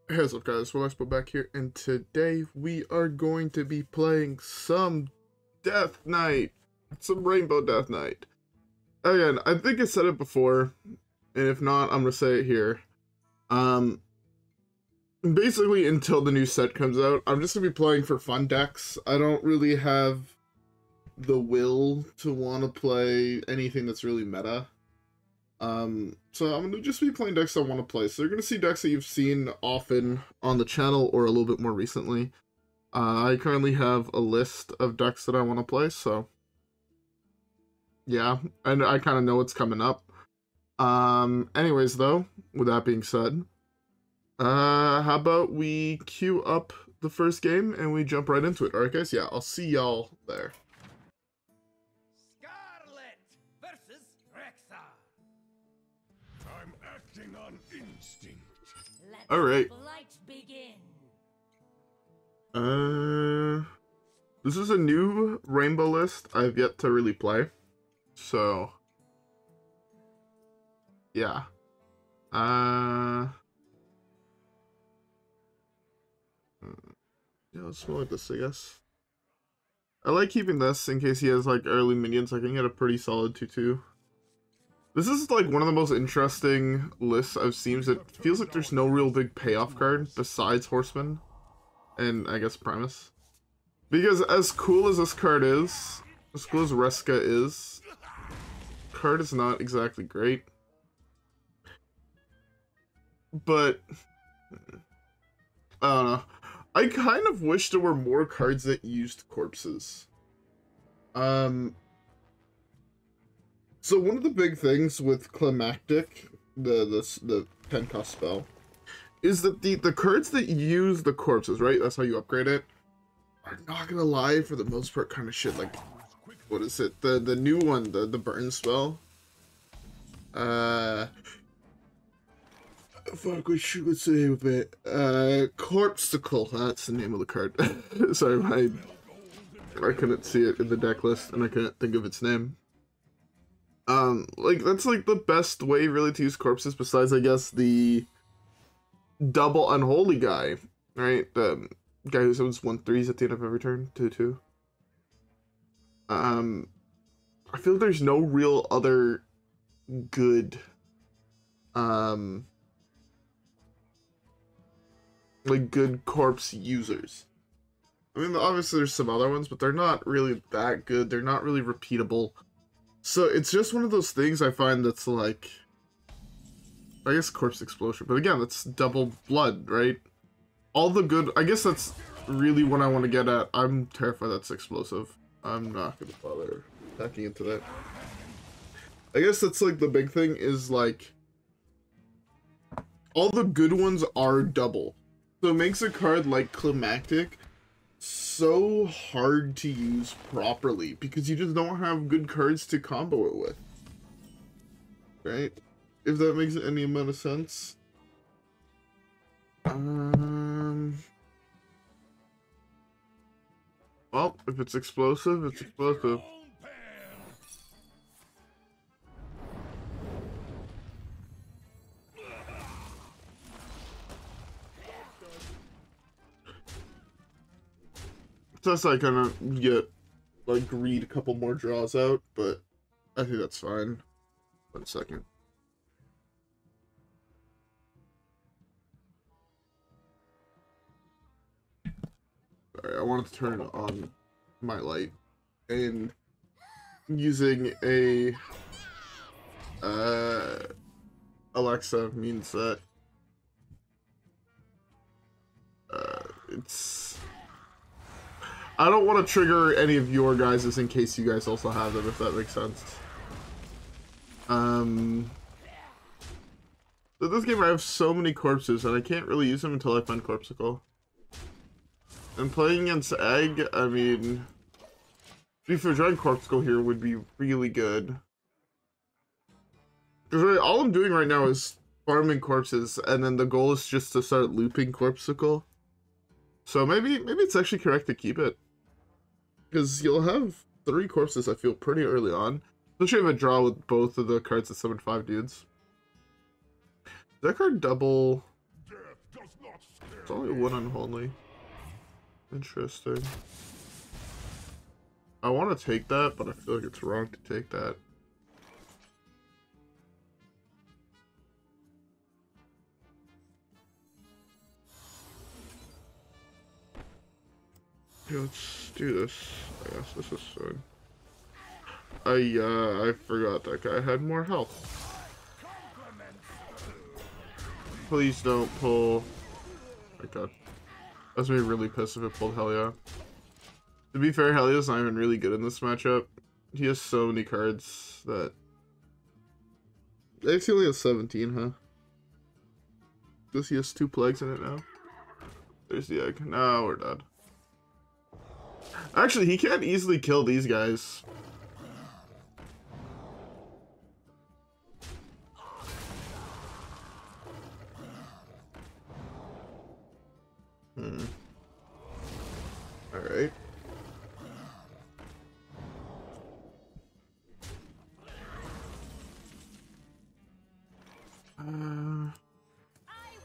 Hey, what's up guys, WhirlXbow back here, and today we are going to be playing some Death Knight, some Rainbow Death Knight. Again, I think I said it before, and if not, I'm going to say it here. Basically until the new set comes out, I'm just going to be playing for fun decks. I don't really have the will to want to play anything that's really meta. So I'm gonna just be playing decks I want to play. So you're gonna see decks that you've seen often on the channel or a little bit more recently. I currently have a list of decks that I want to play, so yeah, and I kind of know what's coming up. Anyways though, with that being said, how about we queue up the first game and we jump right into it? Alright guys, yeah, I'll see y'all there. On instinct. All right. This is a new rainbow list I've yet to really play. So yeah. Yeah, let's go like this, I guess. I like keeping this in case he has like early minions. I can get a pretty solid 2/2. This is like one of the most interesting lists I've seen. It feels like there's no real big payoff card besides Horseman and I guess Primus. Because as cool as this card is, as cool as Reska is, card is not exactly great. But I don't know. I kind of wish there were more cards that used corpses. So one of the big things with Climactic, the 10-cost spell, is that the cards that use the corpses, right? That's how you upgrade it. Are not gonna lie, for the most part, kind of shit. Like, what is it? The new one, the burn spell. Fuck, what's the name of it? Corpsicle. That's the name of the card. Sorry, I couldn't see it in the deck list, and I couldn't think of its name. Like, that's, like, the best way, really, to use corpses, besides, I guess, the double unholy guy, right? The guy who summons 1/3s at the end of every turn, 2/2. I feel like there's no real other good, like, good corpse users. I mean, obviously there's some other ones, but they're not really that good. They're not really repeatable. So it's just one of those things I find that's like, I guess Corpse Explosion, but again, that's double blood, right? All the good, I guess that's really what I want to get at. I'm terrified that's explosive. I'm not going to bother backing into that. I guess that's like the big thing is like, all the good ones are double. So it makes a card like Climactic so hard to use properly because you just don't have good cards to combo it with, right? If that makes any amount of sense. Well, if it's explosive, it's explosive. Plus I kind of get, like, read a couple more draws out, but I think that's fine. 1 second. Sorry, I wanted to turn on my light, and using a Alexa means that it's, I don't want to trigger any of your guys's in case you guys also have them, if that makes sense. So this game I have so many corpses and I can't really use them until I find Corpsicle. And playing against Egg, I mean, if you're trying Corpsicle here would be really good. Because really, all I'm doing right now is farming corpses, and then the goal is just to start looping Corpsicle. So maybe it's actually correct to keep it. Because you'll have 3 corpses, I feel, pretty early on. Especially if I draw with both of the cards that summon 5 dudes. Does that card double? Death does not It's only one unholy. Interesting. I want to take that, but I feel like it's wrong to take that. Yeah, let's do this. I guess this is fun. I forgot that guy had more health. Please don't pull. Oh my god. That's me really pissed if it pulled Helya. To be fair, Helya's not even really good in this matchup. He has so many cards that... He only has 17, huh? Because he has 2 plagues in it now. There's the egg. No, we're dead. Actually, he can't easily kill these guys. Alright. I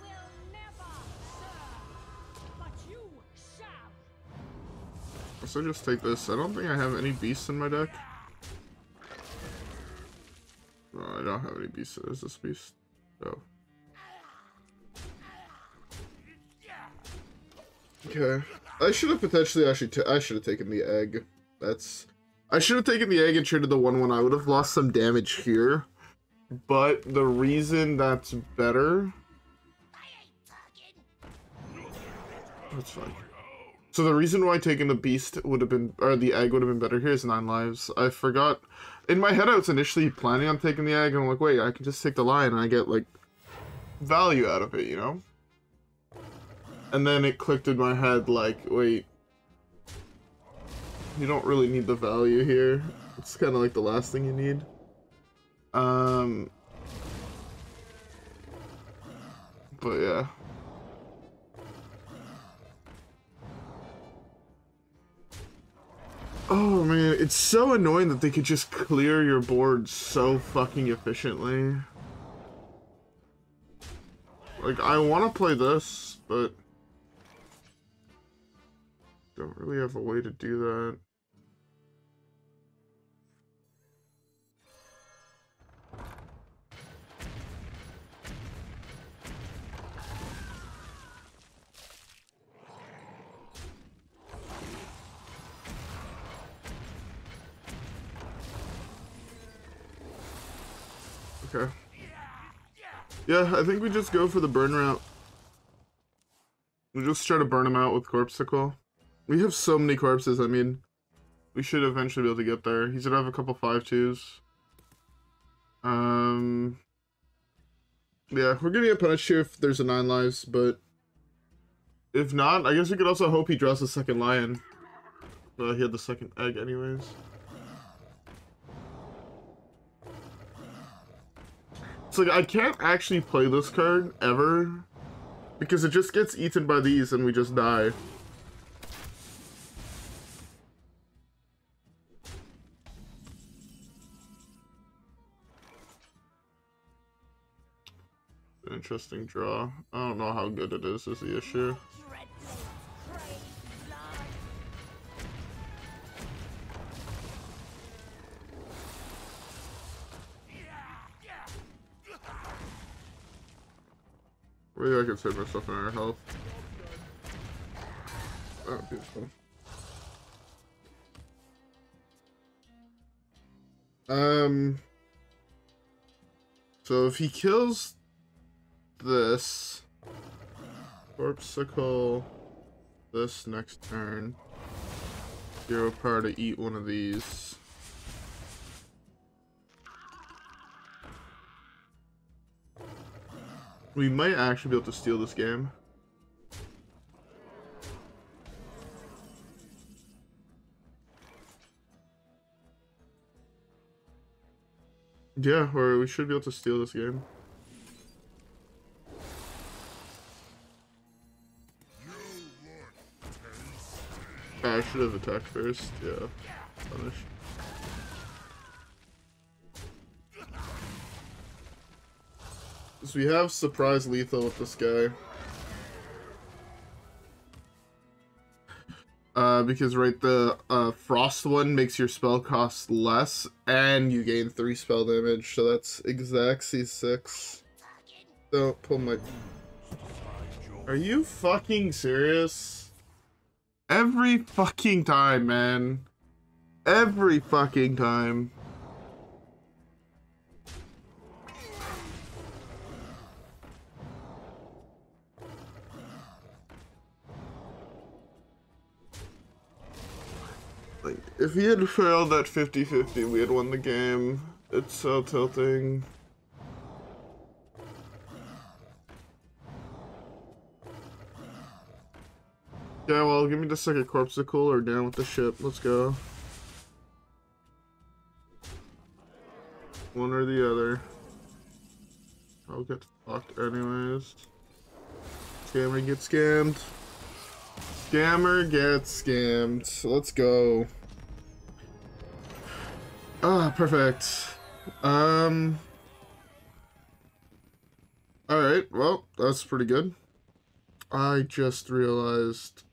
will never serve, but you shall. So just take this. I don't think I have any beasts in my deck. No, I don't have any beasts. Is this beast? No. Okay. I should have potentially I should have taken the egg. I should have taken the egg and traded the 1/1. I would have lost some damage here. But the reason that's better... That's fine. So the reason why taking the beast would have been, or the egg would have been better here is 9 lives. I forgot. In my head I was initially planning on taking the egg and I'm like, wait, I can just take the lion and I get like value out of it, you know? And then it clicked in my head like, wait, you don't really need the value here. It's kind of like the last thing you need. But yeah. Oh man, it's so annoying that they could just clear your board so fucking efficiently. Like, I want to play this, but don't really have a way to do that. Okay. Yeah, I think we just go for the burn route. We just try to burn him out with Corpsicle. We have so many corpses, I mean, we should eventually be able to get there. He's gonna have a couple 5/2s. Yeah, we're gonna get punished here if there's a 9 lives, but if not, I guess we could also hope he draws a second lion. He had the second egg anyways. It's like, I can't actually play this card, ever, because it just gets eaten by these and we just die. Interesting draw. I don't know how good it is the issue. Maybe I can save myself an air health. Oh, beautiful. So if he kills this Corpsicle this next turn, 0 power to eat one of these. We might actually be able to steal this game. Yeah, or we should be able to steal this game. I should have attacked first, yeah. Punish. So we have surprise lethal with this guy. Because right, the frost one makes your spell cost less, and you gain 3 spell damage, so that's exactly 6. Don't pull my... Are you fucking serious? Every fucking time, man. Every fucking time. Like, if he had failed that 50-50, we had won the game. It's so tilting. Yeah, well, give me the second Corpsicle or down with the ship. Let's go. One or the other. I'll get fucked anyways. Scammer gets scammed. Scammer gets scammed. Let's go. Ah, perfect. Alright, well, that's pretty good. I just realized...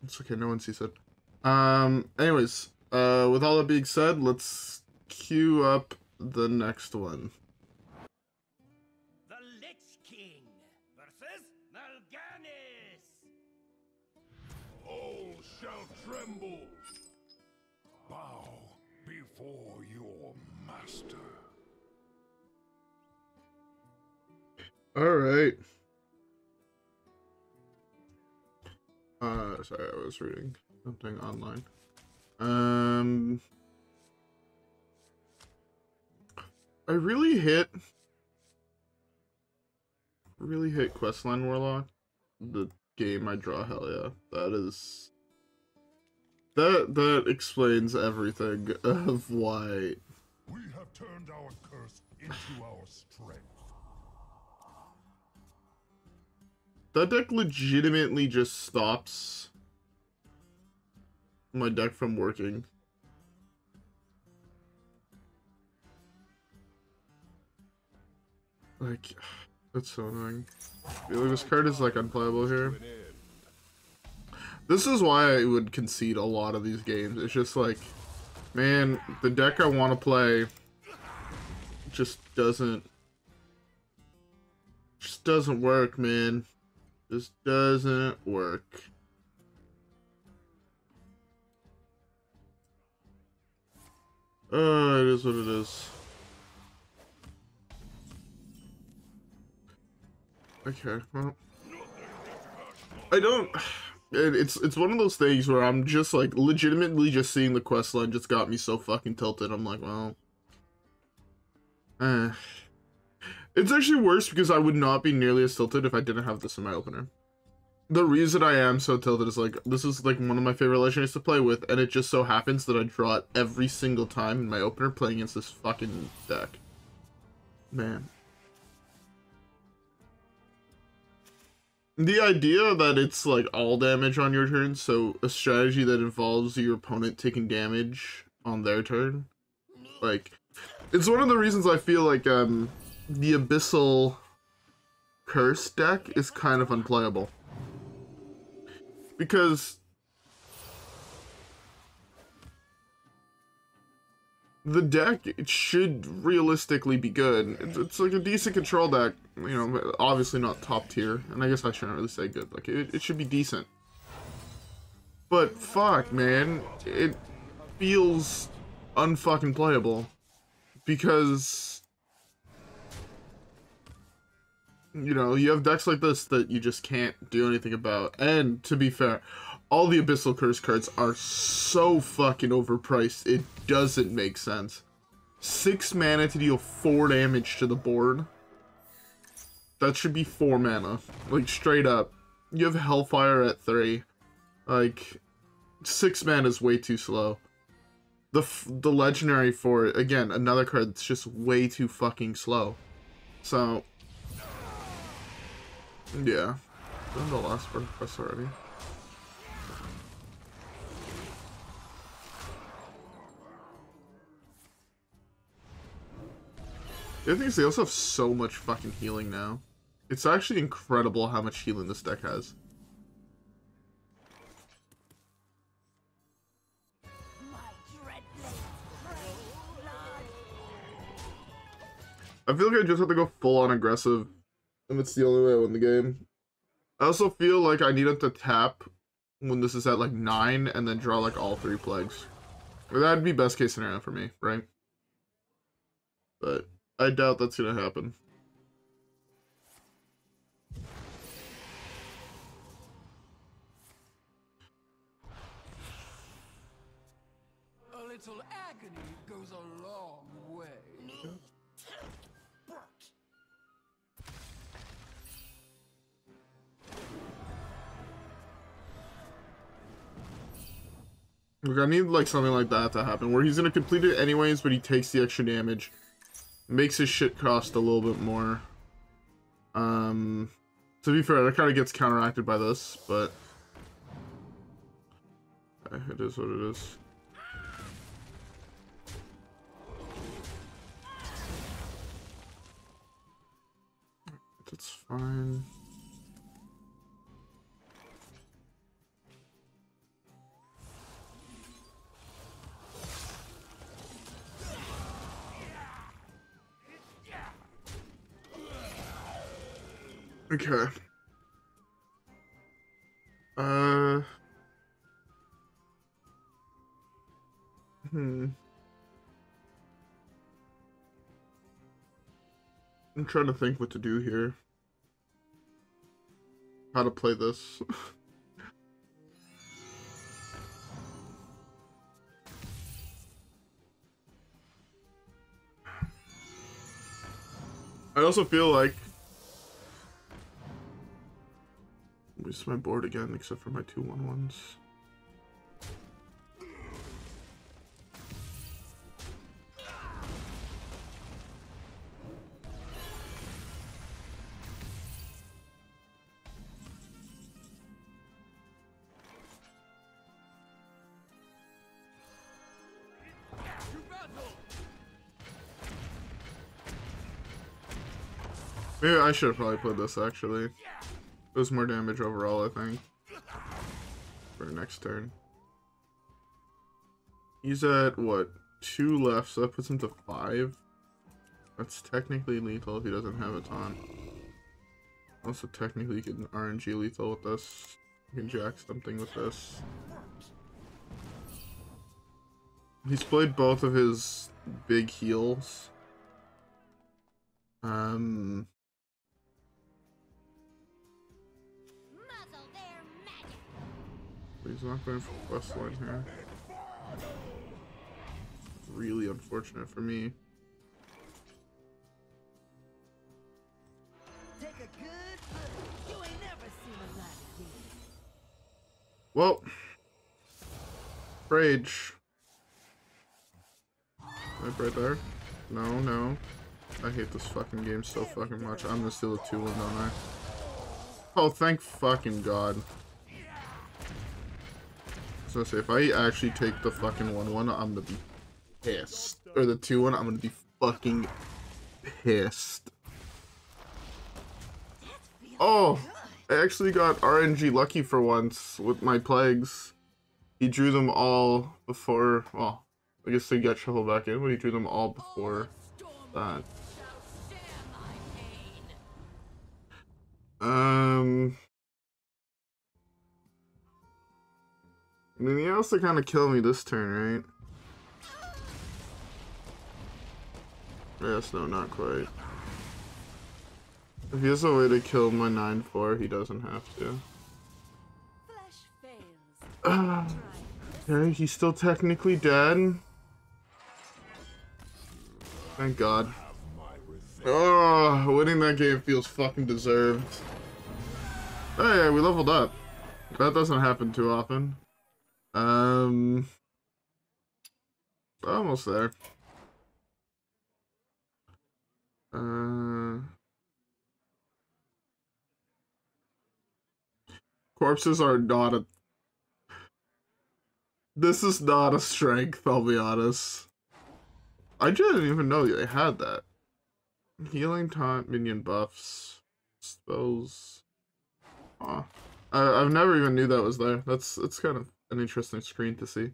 It's okay, no one sees it. Anyways, with all that being said, let's queue up the next one. The Lich King versus Mal'Ganis. All shall tremble. Bow before your master. Alright. Sorry, I was reading something online. I really hit Questline Warlock. The game I draw Helya. That explains everything of why. We have turned our curse into our strength. That deck legitimately just stops my deck from working. Like, that's so annoying. I feel like this card is like unplayable here. This is why I would concede a lot of these games. It's just like, man, the deck I want to play just doesn't work, man. Just doesn't work. Oh, it is what it is. Okay, well, I don't. It's one of those things where I'm just like legitimately just seeing the quest line just got me so fucking tilted. I'm like, well, it's actually worse because I would not be nearly as tilted if I didn't have this in my opener. The reason I am so tilted is like, this is like one of my favorite legendaries to play with, and it just so happens that I draw it every single time in my opener playing against this fucking deck. Man. The idea that it's like all damage on your turn, so a strategy that involves your opponent taking damage on their turn, like, it's one of the reasons I feel like the Abyssal Curse deck is kind of unplayable. Because the deck, it should realistically be good. It's like a decent control deck, you know, obviously not top tier, and I guess I shouldn't really say good, like, it should be decent. But fuck, man, it feels unfucking playable. Because, you know, you have decks like this that you just can't do anything about. And, to be fair, all the Abyssal Curse cards are so fucking overpriced, it doesn't make sense. 6 mana to deal 4 damage to the board. That should be 4 mana. Like, straight up. You have Hellfire at 3. Like, 6 mana is way too slow. The legendary for it, again, another card that's just way too fucking slow. So, yeah. Done the last part of quest already. The other thing is they also have so much fucking healing now. It's actually incredible how much healing this deck has. I feel like I just have to go full on aggressive, and it's the only way I win the game. I also feel like I need him to tap when this is at like 9 and then draw like all 3 plagues. That'd be best case scenario for me, right? But I doubt that's gonna happen. A little agony goes a long way. Look, I need like something like that to happen, where he's gonna complete it anyways, but he takes the extra damage, makes his shit cost a little bit more. To be fair, that kind of gets counteracted by this, but it is what it is. That's fine. Okay. I'm trying to think what to do here. How to play this. I also feel like this is my board again, except for my 2/1/1s. Maybe I should have probably played this actually. It was more damage overall, I think. For next turn. He's at what? 2 left, so that puts him to 5. That's technically lethal if he doesn't have a taunt. Also technically you can RNG lethal with this. You can jack something with this. He's played both of his big heals. He's not going for quest line here. Really unfortunate for me. Take a good look. You ain't never seen a lot of these. Well, Rage. Right there. No, no. I hate this fucking game so fucking much. I'm gonna steal a 2-1, don't I? Oh, thank fucking God. So say if I actually take the fucking 1-1, I'm gonna be pissed. Or the 2-1, I'm gonna be fucking pissed. Oh, I actually got RNG lucky for once with my plagues. He drew them all before, well, I guess they got shuffled back in, but he drew them all before that. I mean, he has to kind of kill me this turn, right? Yes, no, not quite. If he has a way to kill my 9/4, he doesn't have to. Okay, he's still technically dead. Thank God. Oh, winning that game feels fucking deserved. Oh yeah, we leveled up. That doesn't happen too often. Almost there. Corpses are not a... This is not a strength, I'll be honest. I didn't even know they had that. Healing taunt, minion buffs, spells. Aw. I've never even knew that was there. That's kind of an interesting screen to see.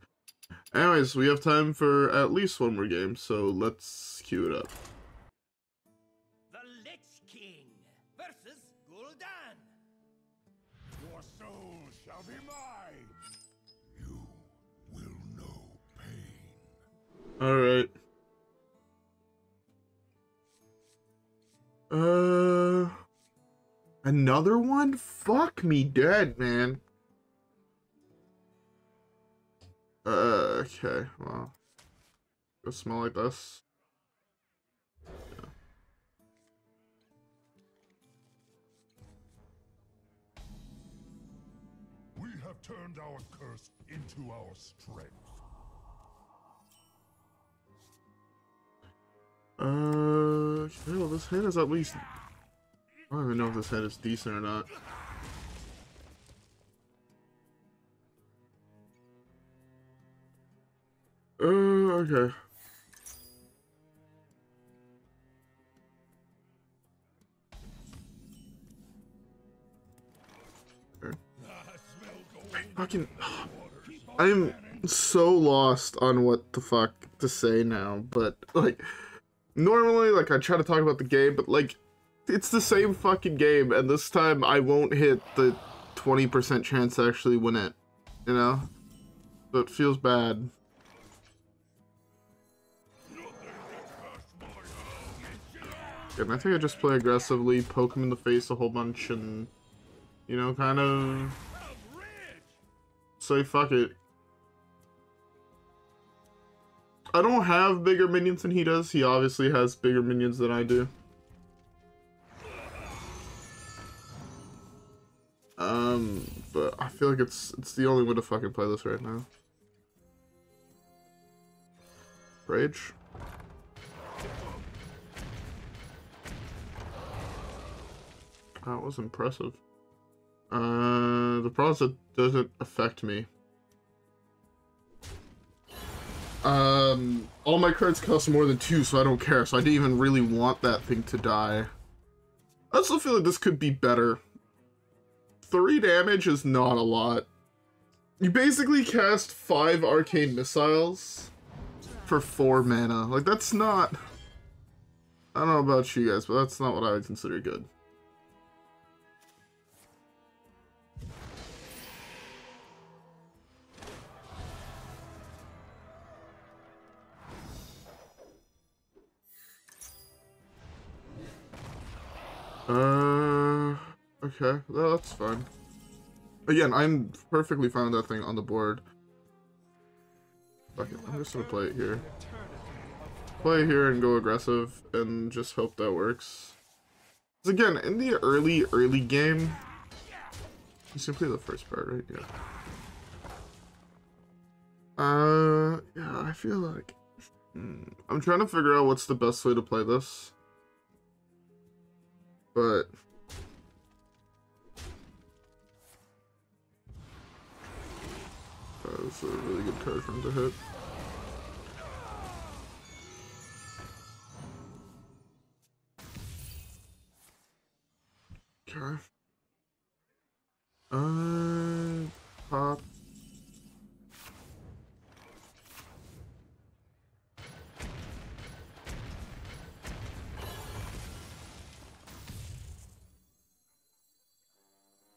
Anyways, we have time for at least one more game, so let's queue it up. soul shall be mine. You will know pain. Alright. Another one? Fuck me dead, man. Okay, well. Go smell like this. Yeah. We have turned our curse into our strength. Okay, well, this hand is at least... I don't even know if this hand is decent or not. Okay. Fucking... I am so lost on what the fuck to say now, but, like, normally, like, I try to talk about the game, but, like, it's the same fucking game, and this time I won't hit the 20% chance to actually win it, you know? So it feels bad. And I think I just play aggressively, poke him in the face a whole bunch, and, you know, kind of say fuck it. I don't have bigger minions than he does. He obviously has bigger minions than I do. But I feel like it's the only way to fucking play this right now. Rage. That was impressive. The problem is it doesn't affect me. All my cards cost more than 2, so I don't care. So I didn't even really want that thing to die. I also feel like this could be better. 3 damage is not a lot. You basically cast 5 arcane missiles for 4 mana. Like, that's not... I don't know about you guys, but that's not what I would consider good. Okay, well, that's fine. Again, I'm perfectly fine with that thing on the board. Fuck it, I'm just gonna play it here. Play here and go aggressive, and just hope that works. Because again, in the early game, you simply the first part, right? Yeah. Yeah, I feel like... I'm trying to figure out what's the best way to play this. But... that's a really good card for him to hit. Okay. Pop.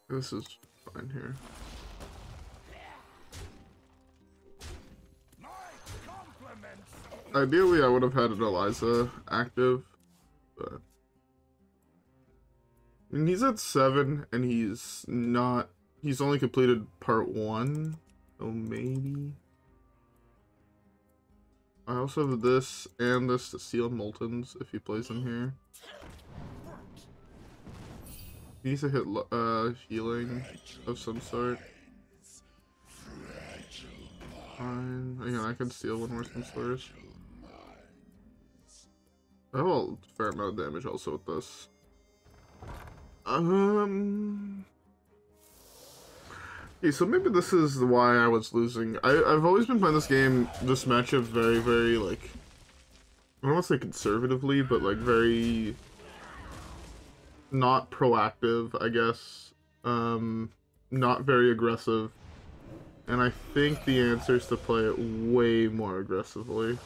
This is fine here. Ideally, I would have had an Eliza active, but... I mean, he's at 7, and he's not... He's only completed part 1, so maybe... I also have this and this to seal Moltens if he plays in here. He needs to hit healing of some sort. Fine. Again, I can steal one more Spin Slurs. I have a fair amount of damage also with this. Okay, so maybe this is why I was losing. I've always been playing this game, this matchup, very, very, like... I don't want to say conservatively, but, like, very... not proactive, I guess. Not very aggressive. And I think the answer is to play it way more aggressively.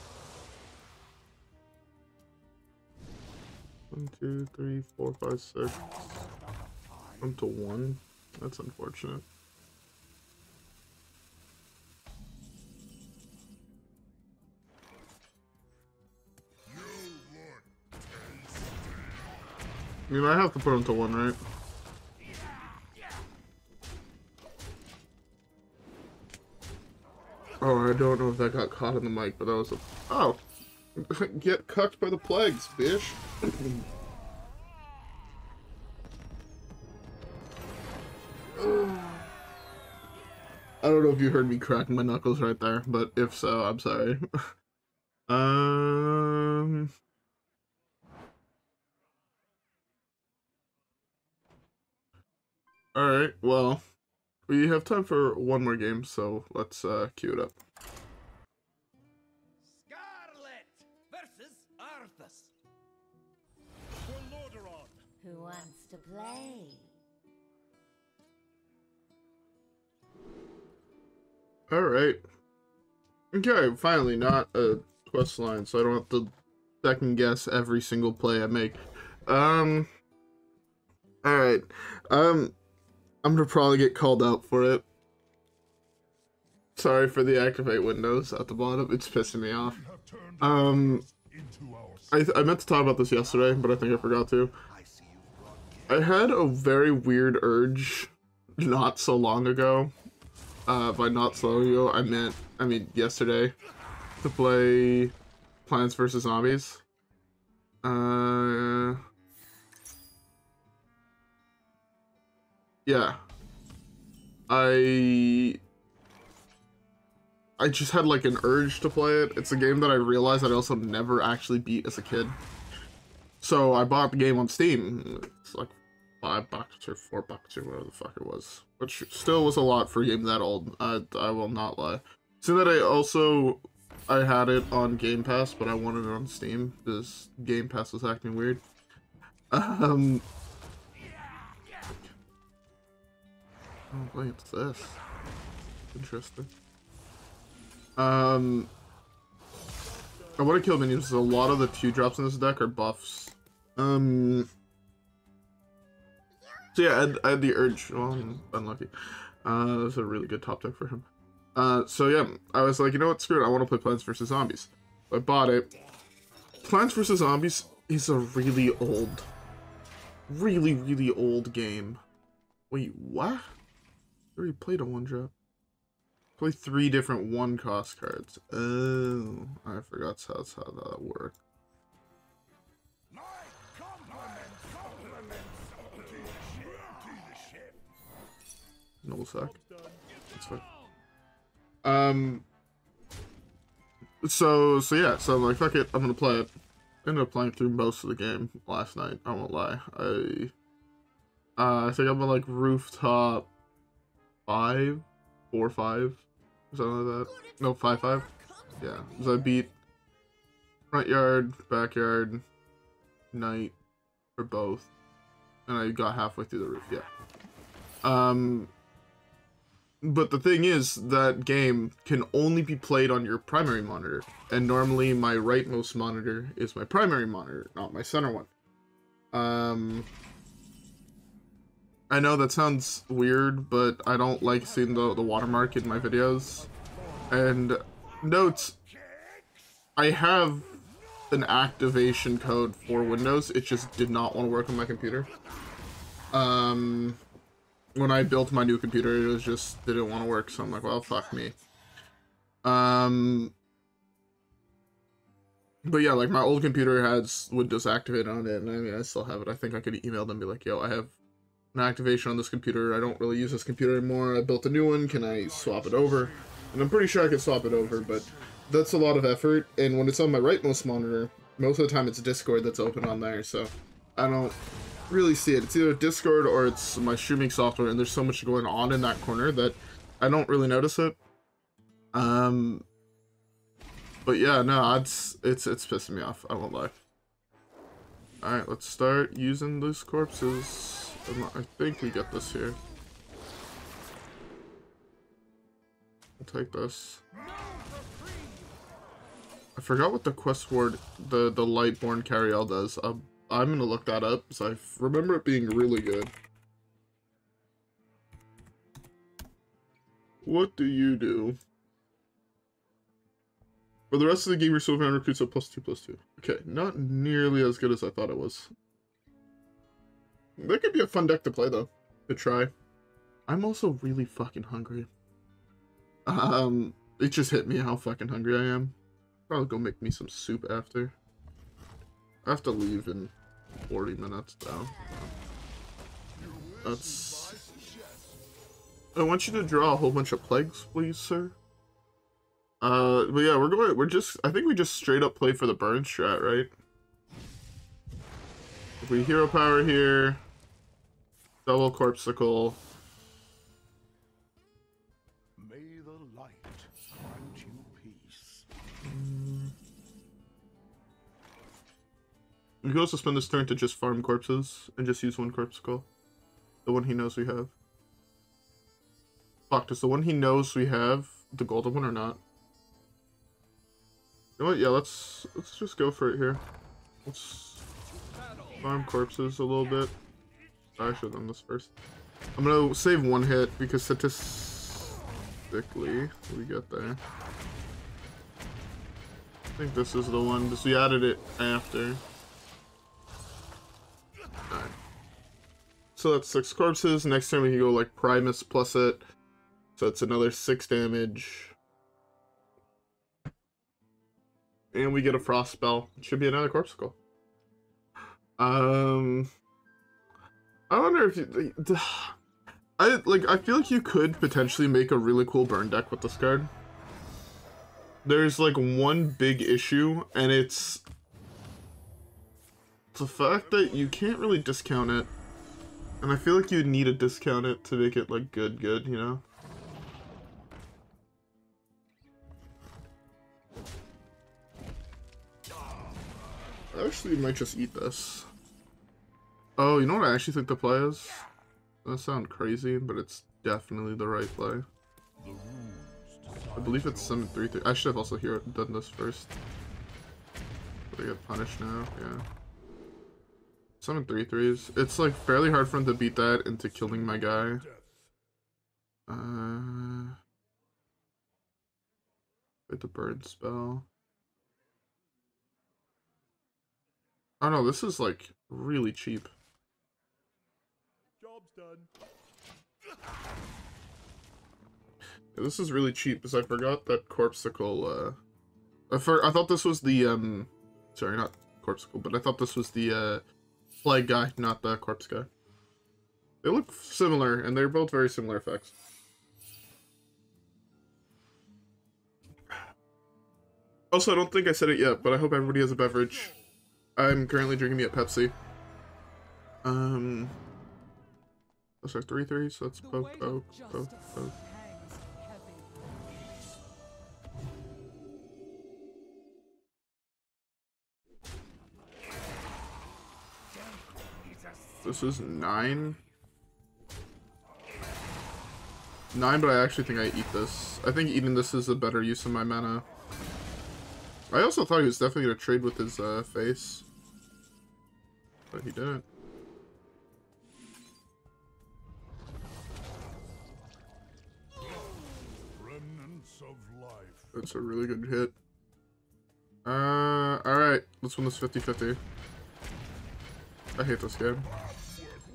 1, 2, 3, 4, 5, 6. I'm to 1. That's unfortunate. I mean, I have to put him to 1, right? Oh, I don't know if that got caught in the mic, but that was a... Oh! Get cucked by the plagues, bitch! I don't know if you heard me cracking my knuckles right there, but if so, I'm sorry. Alright, well, we have time for one more game, so let's queue it up. Scarlet versus Arthas. Who wants to play? Alright. Okay, finally, not a quest line, so I don't have to second guess every single play I make. Alright. I'm gonna probably get called out for it. Sorry for the activate windows at the bottom, it's pissing me off. I meant to talk about this yesterday, but I think I forgot to. I had a very weird urge not so long ago. By not so long ago, I mean yesterday, to play Plants vs. Zombies. Yeah. I just had like an urge to play it. It's a game that I realized that I also never actually beat as a kid. So I bought the game on Steam. It's like $5 or $4 or whatever the fuck it was. Which still was a lot for a game that old. I will not lie. So that I had it on Game Pass, but I wanted it on Steam because Game Pass was acting weird. Oh wait, it's this. Interesting. I want to kill minions because a lot of the 2-drops in this deck are buffs. So yeah, I had the urge. Well, I'm unlucky. That was a really good top deck for him. So yeah, I was like, you know what, screw it, I want to play Plants vs. Zombies. So I bought it. Plants vs. Zombies is a really old game. Wait, what? I already played a 1-drop. Play 3 different 1-cost cards. Oh, I forgot how that worked. No suck. That's fine. So yeah, so I'm like, fuck it, I'm gonna play it. Ended up playing through most of the game last night, I won't lie. I think I'm on like rooftop 5, 4, 5, something like that. No, 5, 5. Yeah, so I beat front yard, backyard, night for both, and I got halfway through the roof. Yeah. But the thing is, that game can only be played on your primary monitor, and normally my rightmost monitor is my primary monitor, not my center one. I know that sounds weird, but I don't like seeing the watermark in my videos. And notes, I have an activation code for Windows, it just did not want to work on my computer. When I built my new computer, it was just didn't want to work, so I'm like, well, fuck me. But yeah, like my old computer has Windows activated on it, and I mean, I still have it. I think I could email them and be like, yo, I have an activation on this computer. I don't really use this computer anymore. I built a new one. Can I swap it over? And I'm pretty sure I could swap it over, but that's a lot of effort. And when it's on my rightmost monitor, most of the time it's Discord that's open on there, so I don't really see it. It's either Discord or it's my streaming software, and there's so much going on in that corner that I don't really notice it. But yeah, no, it's pissing me off, I won't lie. Alright, let's start using these corpses. I think we get this here. I'll take this. I forgot what the quest word, the Lightborn Carryall does. I'm gonna look that up, because I remember it being really good. What do you do? For the rest of the game, your Sylvanas recruits at +2/+2. Okay, not nearly as good as I thought it was. That could be a fun deck to play, though. To try. I'm also really fucking hungry. It just hit me how fucking hungry I am. Probably go make me some soup after. I have to leave in 40 minutes, though. That's... I want you to draw a whole bunch of plagues, please, sir. But yeah, I think we just straight up play for the burn strat, right? If we hero power here, double Corpsicle. May the light grant you peace. We can also spend this turn to just farm corpses and just use one Corpsicle. The one he knows we have. Fuck, does the one he knows we have the golden one or not? You know what? Yeah, let's just go for it here. Let's farm corpses a little bit. I should have done this first. I'm gonna save one hit because statistically we get there. I think this is the one because we added it after. Alright. So that's 6 corpses. Next time we can go like Primus plus it. So it's another 6 damage. And we get a frost spell. It should be another Corpsicle. I wonder if you... I feel like you could potentially make a really cool burn deck with this card. There's like one big issue, and it's the fact that you can't really discount it. And I feel like you'd need to discount it to make it like good, you know? I actually might just eat this. Oh, you know what I actually think the play is? That sounds crazy, but it's definitely the right play. I believe it's summon 3/3. I should have also done this first. But I get punished now, yeah. Summon 3/3s. It's like fairly hard for him to beat that into killing my guy. With the burn spell. Oh no, this is like really cheap. Job's done. Yeah, this is really cheap because I forgot that Corpsicle. I thought this was the sorry, not Corpsicle, but I thought this was the plague guy, not the corpse guy. They look similar, and they're both very similar effects. Also, I don't think I said it yet, but I hope everybody has a beverage. I'm currently drinking me a Pepsi. Those are 3/3, so that's poke. This is 9. 9, but I actually think I eat this. I think eating this is a better use of my mana. I also thought he was definitely going to trade with his face. But he didn't. Remnants of life. That's a really good hit. Alright. Let's win this 50-50. I hate this game.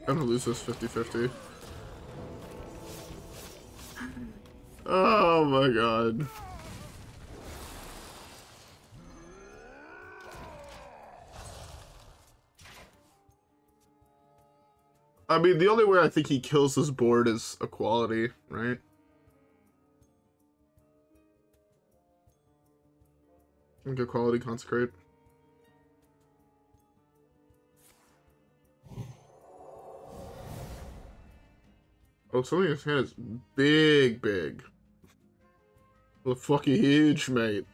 I'm gonna lose this 50-50. Oh my god. I mean, the only way I think he kills this board is equality, right? I think equality consecrate. Oh, something in his hand is big. Well, fucking huge, mate.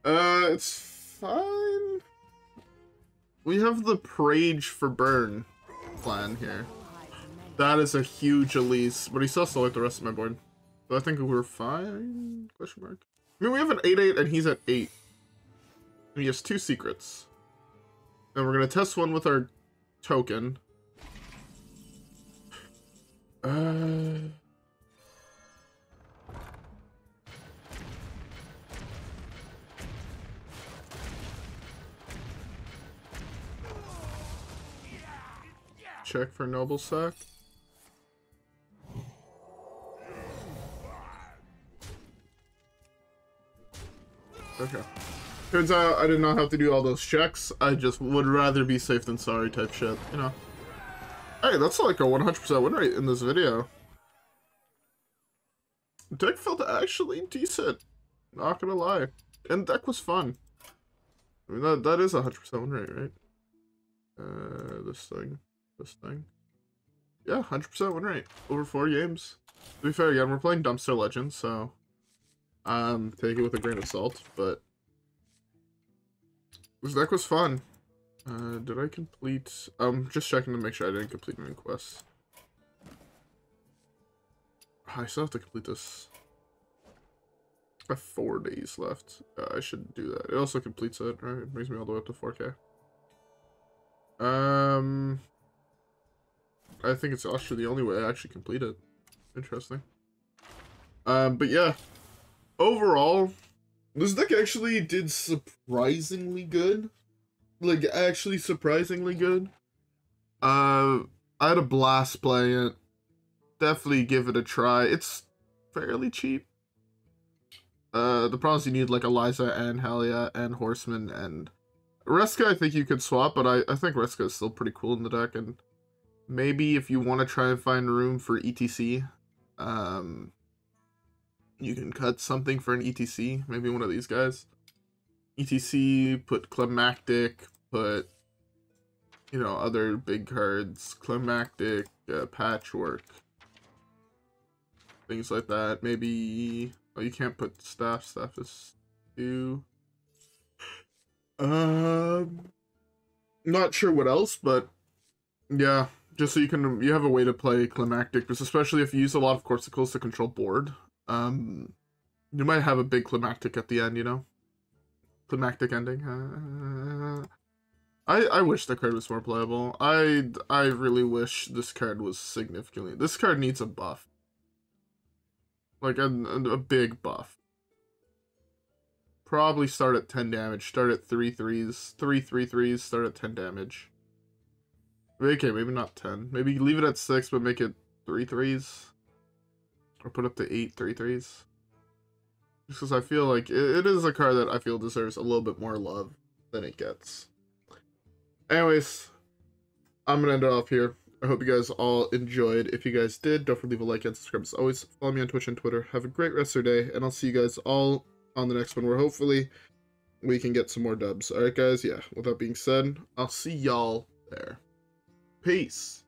It's fine. We have the Prage for burn plan here. That is a huge Elise, but he still has to like the rest of my board. So I think we're fine? Question mark. I mean, we have an 8/8 and he's at 8. And he has 2 secrets. And we're gonna test one with our token. check for Noble Sack. Okay. Turns out I did not have to do all those checks. I just would rather be safe than sorry type shit, you know. Hey, that's like a 100% win rate in this video. Deck felt actually decent. Not gonna lie. And deck was fun. I mean, that is a 100% win rate, right? This thing. Yeah, 100% win rate over 4 games. To be fair, again, we're playing Dumpster Legends, so take it with a grain of salt. But this deck was fun. Did I complete? Just checking to make sure I didn't complete main quests. I still have to complete this. I have 4 days left. I should do that. It also completes it, right? It brings me all the way up to 4K. I think it's actually the only way I actually complete it. Interesting. But yeah. Overall, this deck actually did surprisingly good. Like, actually surprisingly good. I had a blast playing it. Definitely give it a try. It's fairly cheap. The problem is you need like Eliza and Helya and Horseman and Reska. I think you could swap, but I think Reska is still pretty cool in the deck. And maybe if you want to try and find room for ETC, you can cut something for an ETC. Maybe one of these guys. ETC, put Climactic, put, you know, other big cards. Climactic, Patchwork. Things like that. Maybe... Oh, you can't put Staff. Staff is 2. Not sure what else, but... Yeah, just so you have a way to play Climactic, because especially if you use a lot of Corpsicles to control board, you might have a big Climactic at the end, you know? Climactic ending. I wish the card was more playable. I really wish this card was significantly... This card needs a buff. Like a big buff. Probably start at 10 damage. Start at 3 3s. 3 3s, start at 10 damage. Okay, maybe not 10. Maybe leave it at 6, but make it 3 3s. Or put up to 8 3 3s. Just because I feel like it is a card that I feel deserves a little bit more love than it gets. Anyways, I'm going to end it off here. I hope you guys all enjoyed. If you guys did, don't forget to leave a like and subscribe as always. Follow me on Twitch and Twitter. Have a great rest of your day, and I'll see you guys all on the next one, where hopefully we can get some more dubs. Alright guys, yeah, with that being said, I'll see y'all there. Peace.